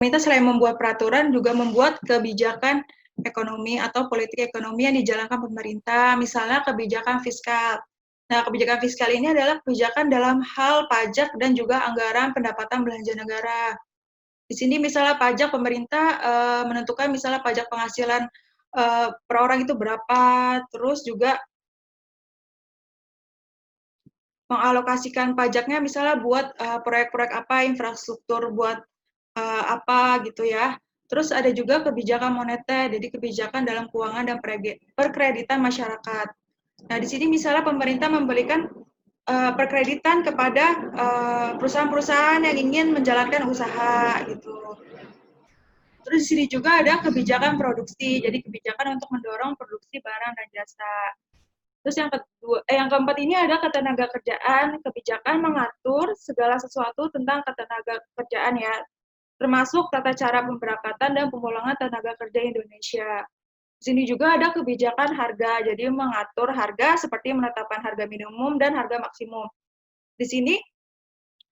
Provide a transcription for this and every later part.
pemerintah selain membuat peraturan juga membuat kebijakan ekonomi atau politik ekonomi yang dijalankan pemerintah, misalnya kebijakan fiskal. Nah, kebijakan fiskal ini adalah kebijakan dalam hal pajak dan juga anggaran pendapatan belanja negara. Di sini misalnya pajak pemerintah menentukan misalnya pajak penghasilan per orang itu berapa, terus juga mengalokasikan pajaknya misalnya buat proyek-proyek apa, infrastruktur buat apa gitu ya. Terus ada juga kebijakan moneter, jadi kebijakan dalam keuangan dan perkreditan masyarakat. Nah, di sini misalnya pemerintah memberikan perkreditan kepada perusahaan-perusahaan yang ingin menjalankan usaha gitu. Terus di sini juga ada kebijakan produksi, jadi kebijakan untuk mendorong produksi barang dan jasa. Terus yang keempat ini ada ketenaga kerjaan, kebijakan mengatur segala sesuatu tentang ketenaga kerjaan ya, termasuk tata cara pemberangkatan dan pemulangan tenaga kerja Indonesia. Di sini juga ada kebijakan harga, jadi mengatur harga seperti menetapkan harga minimum dan harga maksimum. Di sini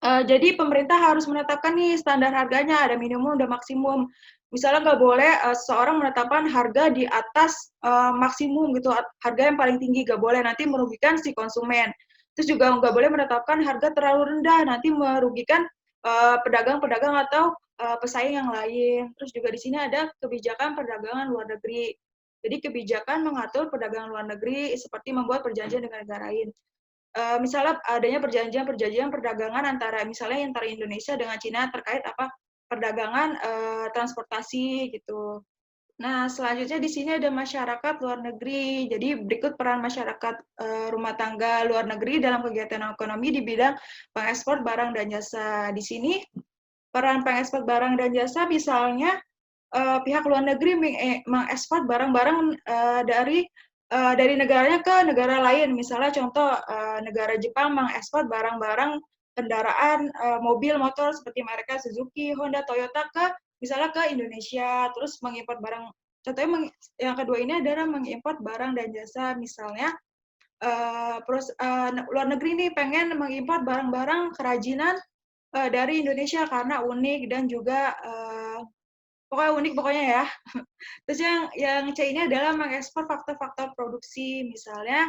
jadi pemerintah harus menetapkan nih standar harganya, ada minimum dan maksimum. Misalnya nggak boleh seseorang menetapkan harga di atas maksimum gitu, harga yang paling tinggi nggak boleh, nanti merugikan si konsumen. Terus juga nggak boleh menetapkan harga terlalu rendah, nanti merugikan pedagang-pedagang atau pesaing yang lain. Terus juga di sini ada kebijakan perdagangan luar negeri. Jadi kebijakan mengatur perdagangan luar negeri seperti membuat perjanjian dengan negara lain. Misalnya adanya perjanjian perdagangan antara misalnya antara Indonesia dengan Cina terkait apa perdagangan transportasi gitu. Nah, selanjutnya di sini ada masyarakat luar negeri. Jadi berikut peran masyarakat rumah tangga luar negeri dalam kegiatan ekonomi di bidang pengekspor barang dan jasa. Di sini peran pengekspor barang dan jasa misalnya pihak luar negeri mengekspor barang-barang dari negaranya ke negara lain. Misalnya contoh negara Jepang mengekspor barang-barang kendaraan mobil motor seperti merek Suzuki, Honda, Toyota ke misalnya ke Indonesia, terus mengimpor barang. Contohnya yang kedua ini adalah mengimpor barang dan jasa, misalnya luar negeri nih pengen mengimpor barang-barang kerajinan dari Indonesia karena unik dan juga pokoknya unik pokoknya ya. Terus yang C ini adalah mengekspor faktor-faktor produksi, misalnya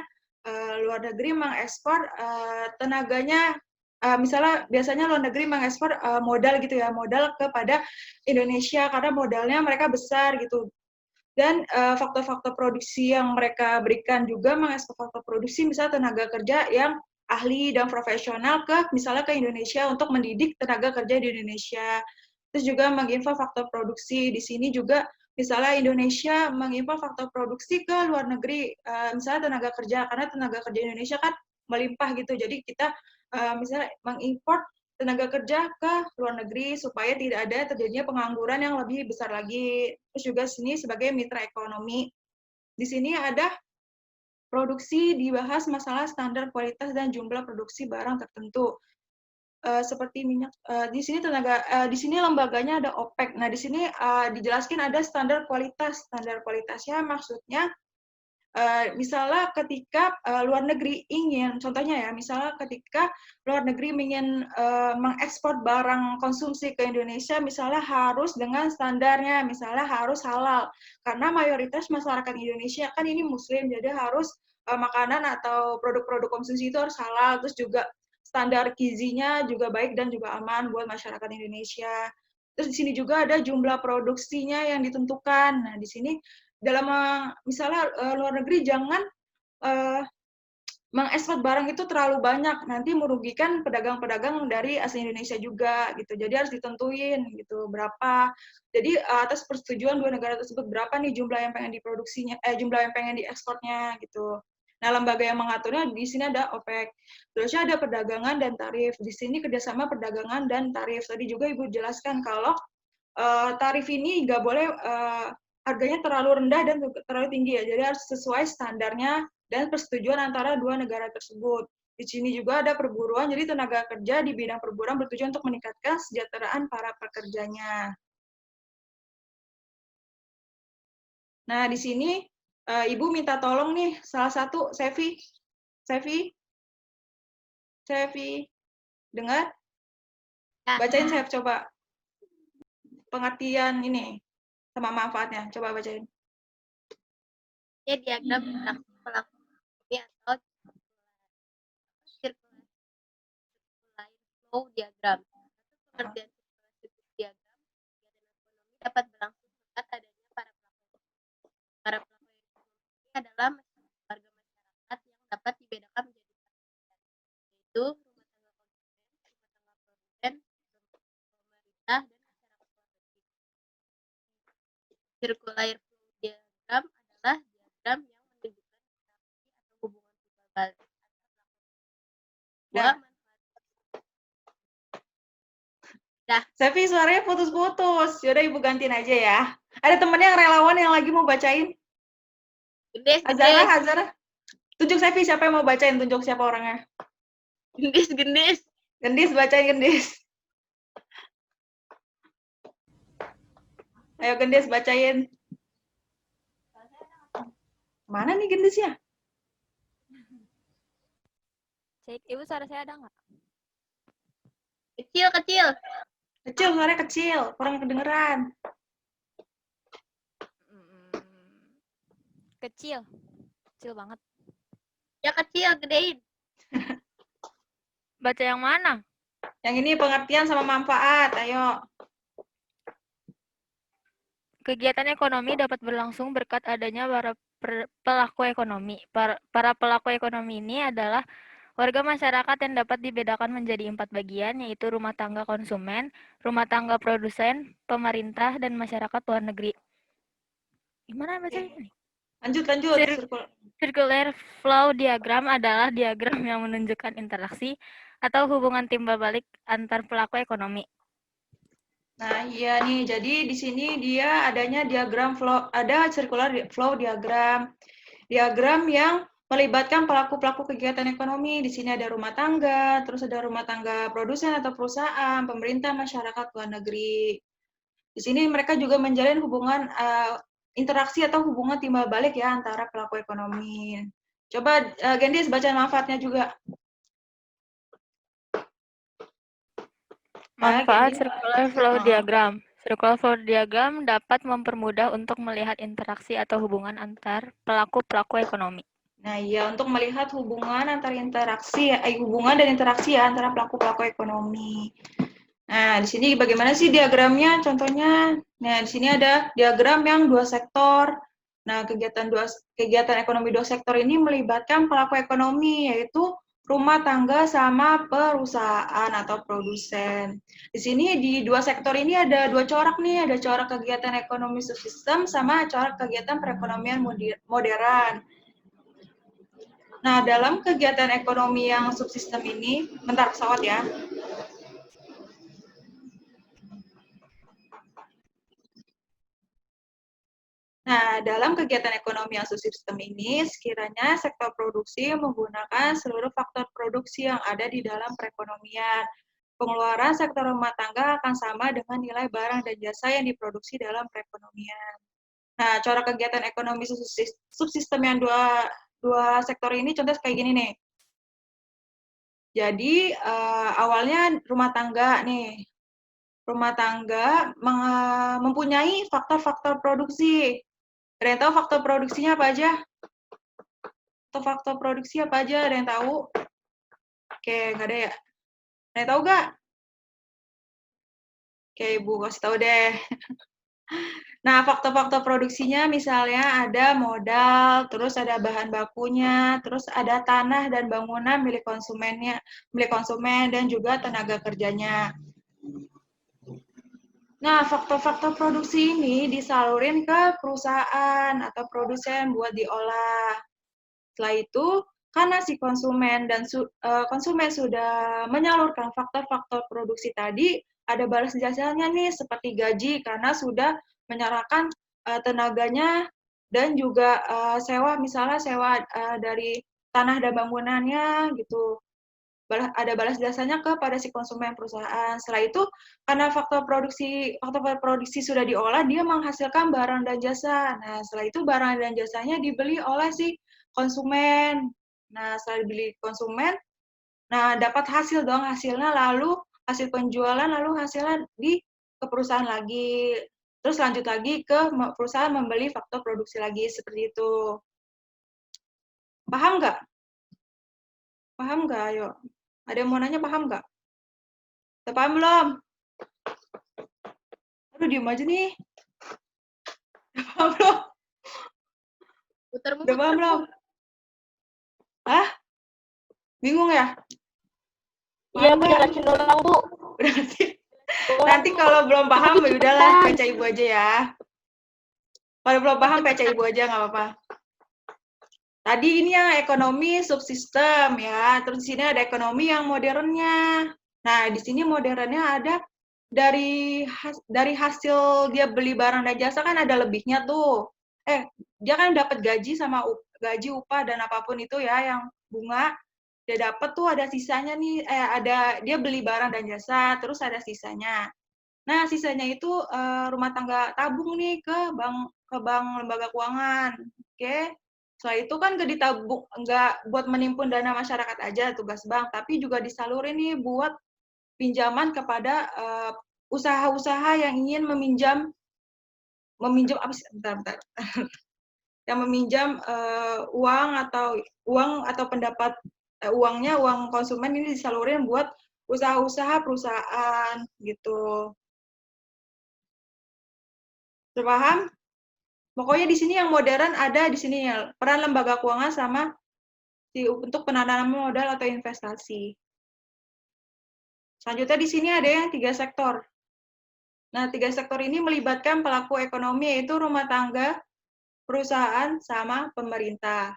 luar negeri mengekspor tenaganya, misalnya biasanya luar negeri mengekspor modal gitu ya, modal kepada Indonesia karena modalnya mereka besar gitu. Dan faktor-faktor produksi yang mereka berikan juga mengekspor faktor produksi, misalnya tenaga kerja yang ahli dan profesional misalnya ke Indonesia untuk mendidik tenaga kerja di Indonesia. Terus juga mengimpor faktor produksi. Di sini juga misalnya Indonesia mengimpor faktor produksi ke luar negeri, misalnya tenaga kerja, karena tenaga kerja Indonesia kan melimpah gitu. Jadi kita misalnya mengimpor tenaga kerja ke luar negeri supaya tidak ada terjadinya pengangguran yang lebih besar lagi. Terus juga sini sebagai mitra ekonomi. Di sini ada produksi dibahas masalah standar kualitas dan jumlah produksi barang tertentu. Seperti minyak di sini lembaganya ada OPEC. Nah, di sini dijelaskan ada standar kualitas. Standar kualitasnya maksudnya misalnya ketika luar negeri ingin, contohnya ya, misalnya ketika luar negeri ingin mengekspor barang konsumsi ke Indonesia, misalnya harus dengan standarnya, misalnya harus halal, karena mayoritas masyarakat Indonesia kan ini Muslim, jadi harus makanan atau produk-produk konsumsi itu harus halal, terus juga standar gizinya juga baik dan juga aman buat masyarakat Indonesia. Terus di sini juga ada jumlah produksinya yang ditentukan. Nah, di sini dalam misalnya luar negeri jangan mengekspor barang itu terlalu banyak, nanti merugikan pedagang-pedagang dari asli Indonesia juga gitu. Jadi harus ditentuin gitu berapa. Jadi atas persetujuan dua negara tersebut berapa nih jumlah yang pengen diproduksinya, jumlah yang pengen diekspornya gitu. Nah, lembaga yang mengaturnya di sini ada OPEC. Terusnya ada perdagangan dan tarif. Di sini kerjasama perdagangan dan tarif. Tadi juga Ibu jelaskan kalau tarif ini nggak boleh harganya terlalu rendah dan terlalu tinggi ya. Jadi harus sesuai standarnya dan persetujuan antara dua negara tersebut. Di sini juga ada perburuan, jadi tenaga kerja di bidang perburuan bertujuan untuk meningkatkan kesejahteraan para pekerjanya. Nah, di sini Ibu minta tolong nih salah satu Sevi, dengar? Bacain saya coba. pengertian ini sama manfaatnya. Coba bacain. Ya, diagram interaksi pelaku ekonomi atau circular flow diagram. Pengertian circular diagram, kegiatan ekonomi dapat berlangsung berkat adanya para pelaku. Para pelaku ekonomi ini adalah warga masyarakat yang dapat dibedakan menjadi empat bagian, yaitu rumah tangga konsumen, rumah tangga produsen, pemerintah, dan masyarakat luar negeri. Circular flow diagram adalah diagram yang menunjukkan interaksi atau hubungan timbal balik antar pelaku. Dah. Dah. Sevi, suaranya putus-putus. Yaudah Ibu gantiin aja ya. Ada temennya yang relawan yang lagi mau bacain? Gendis, Azara, gendis. Azara. Tunjuk Sevi, siapa yang mau bacain? Tunjuk siapa orangnya. Gendis, gendis. Gendis, bacain Gendis. Ayo Gendis, bacain. Mana nih Gendis ya? Cek, Ibu suara saya ada nggak? Kecil, kecil. Kecil, suaranya kecil. Kurang kedengeran. Kecil. Kecil banget. Ya kecil, gedein. Baca yang mana? Yang ini pengertian sama manfaat. Ayo. Kegiatan ekonomi dapat berlangsung berkat adanya para pelaku ekonomi. Para pelaku ekonomi ini adalah warga masyarakat yang dapat dibedakan menjadi 4 bagian, yaitu rumah tangga konsumen, rumah tangga produsen, pemerintah, dan masyarakat luar negeri. Gimana baca ini? Lanjut. Circular flow diagram adalah diagram yang menunjukkan interaksi atau hubungan timbal balik antar pelaku ekonomi. Nah, iya nih. Jadi di sini dia adanya diagram flow, ada circular flow diagram. Diagram yang melibatkan pelaku-pelaku kegiatan ekonomi. Di sini ada rumah tangga, terus ada rumah tangga produsen atau perusahaan, pemerintah, masyarakat luar negeri. Di sini mereka juga menjalin hubungan interaksi atau hubungan timbal balik ya antara pelaku ekonomi. Coba Gendis baca manfaatnya juga. Manfaat circular flow diagram. Circular flow diagram dapat mempermudah untuk melihat interaksi atau hubungan antar pelaku-pelaku ekonomi. Nah, iya, untuk melihat hubungan antar hubungan dan interaksi ya antara pelaku-pelaku ekonomi. Nah, di sini bagaimana sih diagramnya? Contohnya, nah di sini ada diagram yang dua sektor. Nah, kegiatan ekonomi dua sektor ini melibatkan pelaku ekonomi, yaitu rumah tangga sama perusahaan atau produsen. Di sini di dua sektor ini ada dua corak nih, ada corak kegiatan ekonomi subsistem sama corak kegiatan perekonomian modern. Nah, dalam kegiatan ekonomi yang subsistem ini, bentar pesawat ya. Nah, dalam kegiatan ekonomi yang subsistem ini, sekiranya sektor produksi menggunakan seluruh faktor produksi yang ada di dalam perekonomian. Pengeluaran sektor rumah tangga akan sama dengan nilai barang dan jasa yang diproduksi dalam perekonomian. Nah, corak kegiatan ekonomi subsistem yang dua sektor ini contoh kayak gini nih. Jadi, awalnya rumah tangga nih. Rumah tangga mempunyai faktor-faktor produksi. Ada yang tahu faktor produksinya apa aja? Atau faktor produksi apa aja? Ada yang tahu? Oke, nggak ada ya? Ada yang tahu nggak? Oke, Ibu kasih tahu deh. Nah, faktor-faktor produksinya misalnya ada modal, terus ada bahan bakunya, terus ada tanah dan bangunan milik konsumen dan juga tenaga kerjanya. Nah, faktor-faktor produksi ini disalurin ke perusahaan atau produsen buat diolah. Setelah itu, karena si konsumen sudah menyalurkan faktor-faktor produksi tadi, ada balas jasanya nih seperti gaji karena sudah menyerahkan tenaganya dan juga misalnya sewa dari tanah dan bangunannya gitu. Ada balas jasanya kepada si konsumen perusahaan. Setelah itu, karena faktor produksi sudah diolah, dia menghasilkan barang dan jasa. Nah, setelah itu barang dan jasanya dibeli oleh si konsumen. Nah, setelah dibeli konsumen, nah dapat hasil dong hasilnya, lalu hasil penjualan, lalu hasilnya ke perusahaan lagi. Terus lanjut lagi ke perusahaan membeli faktor produksi lagi, seperti itu. Paham nggak? Paham nggak? Ayo. Ada yang mau nanya paham nggak? Udah paham belum? Aduh, diem aja nih. Udah paham belum? Udah paham belum? Hah? Bingung ya? Iya, Bu, jelasin ulang, Bu. Udah ngerti? Nanti kalau belum paham, ya udahlah, baca ibu aja ya. Kalau belum paham, baca ibu aja, nggak apa-apa. Tadi ini yang ekonomi subsistem ya, terus di sini ada ekonomi yang modernnya. Nah, di sini modernnya ada dari hasil dia beli barang dan jasa kan ada lebihnya tuh. Dia kan dapat gaji sama gaji, upah dan apapun itu ya yang bunga. Dia dapat tuh ada sisanya nih, dia beli barang dan jasa, terus ada sisanya. Nah, sisanya itu rumah tangga tabung nih ke bank lembaga keuangan. Oke. Setelah itu kan ditabung, nggak buat menimpun dana masyarakat aja tugas bank, tapi juga disalurin nih buat pinjaman kepada usaha-usaha yang ingin meminjam apa sih? Bentar. Yang meminjam uang atau pendapat uang konsumen ini disalurin buat usaha-usaha perusahaan gitu. Sudah paham? Pokoknya di sini yang modern ada di sini ya, peran lembaga keuangan sama untuk penanaman modal atau investasi. Selanjutnya di sini ada yang 3 sektor. Nah, 3 sektor ini melibatkan pelaku ekonomi, yaitu rumah tangga, perusahaan, sama pemerintah.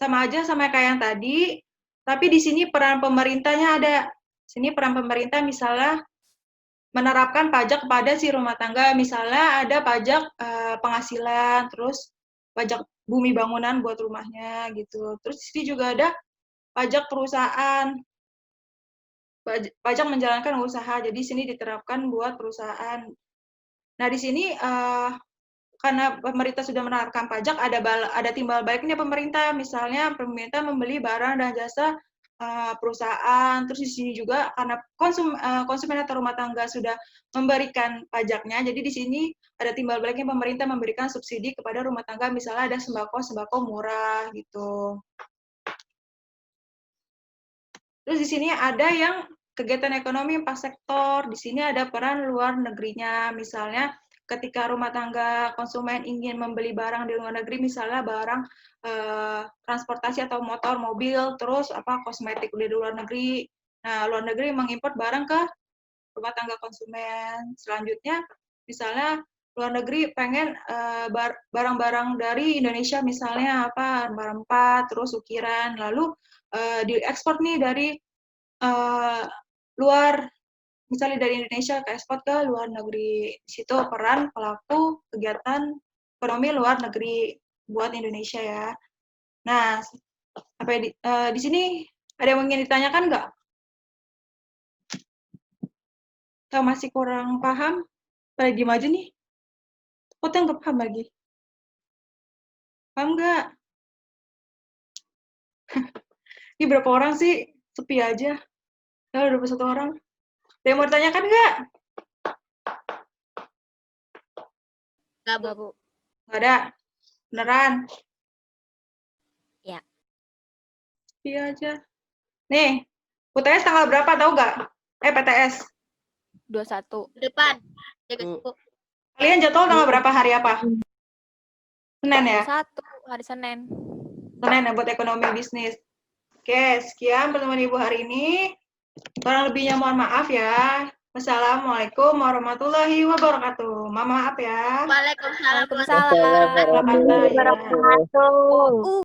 Sama aja sama kayak yang tadi, tapi di sini peran pemerintahnya ada. Sini peran pemerintah misalnya menerapkan pajak kepada si rumah tangga, misalnya ada pajak penghasilan, terus pajak bumi bangunan buat rumahnya gitu. Terus di sini juga ada pajak perusahaan, pajak menjalankan usaha. Jadi sini diterapkan buat perusahaan. Nah, di sini karena pemerintah sudah menerapkan pajak, ada timbal baliknya pemerintah. Misalnya pemerintah membeli barang dan jasa perusahaan, terus di sini juga karena konsumen atau rumah tangga sudah memberikan pajaknya, jadi di sini ada timbal baliknya pemerintah memberikan subsidi kepada rumah tangga, misalnya ada sembako murah gitu. Terus di sini ada yang kegiatan ekonomi 4 sektor, di sini ada peran luar negerinya, misalnya ketika rumah tangga konsumen ingin membeli barang di luar negeri, misalnya barang transportasi atau motor, mobil, terus kosmetik di luar negeri. Nah, luar negeri mengimpor barang ke rumah tangga konsumen. Selanjutnya, misalnya luar negeri pengen barang-barang dari Indonesia, misalnya rempah-rempah, terus ukiran, lalu diekspor nih dari luar, misalnya dari Indonesia ke ekspor ke luar negeri. Di situ peran pelaku kegiatan ekonomi luar negeri buat Indonesia ya. Nah, di sini ada yang ingin ditanyakan nggak? Kalau masih kurang paham, pada diem aja nih. Kok nggak paham lagi? Paham nggak? Ini berapa orang sih? Sepi aja. Ya, 21 orang. Ada yang mau ditanyakan nggak? Nggak, Bu. Nggak ada? Beneran? Ya. Sepi aja. Nih, UTS tanggal berapa tahu nggak? PTS. 21. Depan. Jaga suku. Kalian jadwal tanggal berapa, hari apa? Senin ya? 21, hari Senin. Senin ya buat ekonomi bisnis. Oke, sekian pertemuan Ibu hari ini. Kurang lebihnya mohon maaf ya. Wassalamualaikum warahmatullahi wabarakatuh. Maaf ya. Waalaikumsalam. Waalaikumsalam. Selamat ya.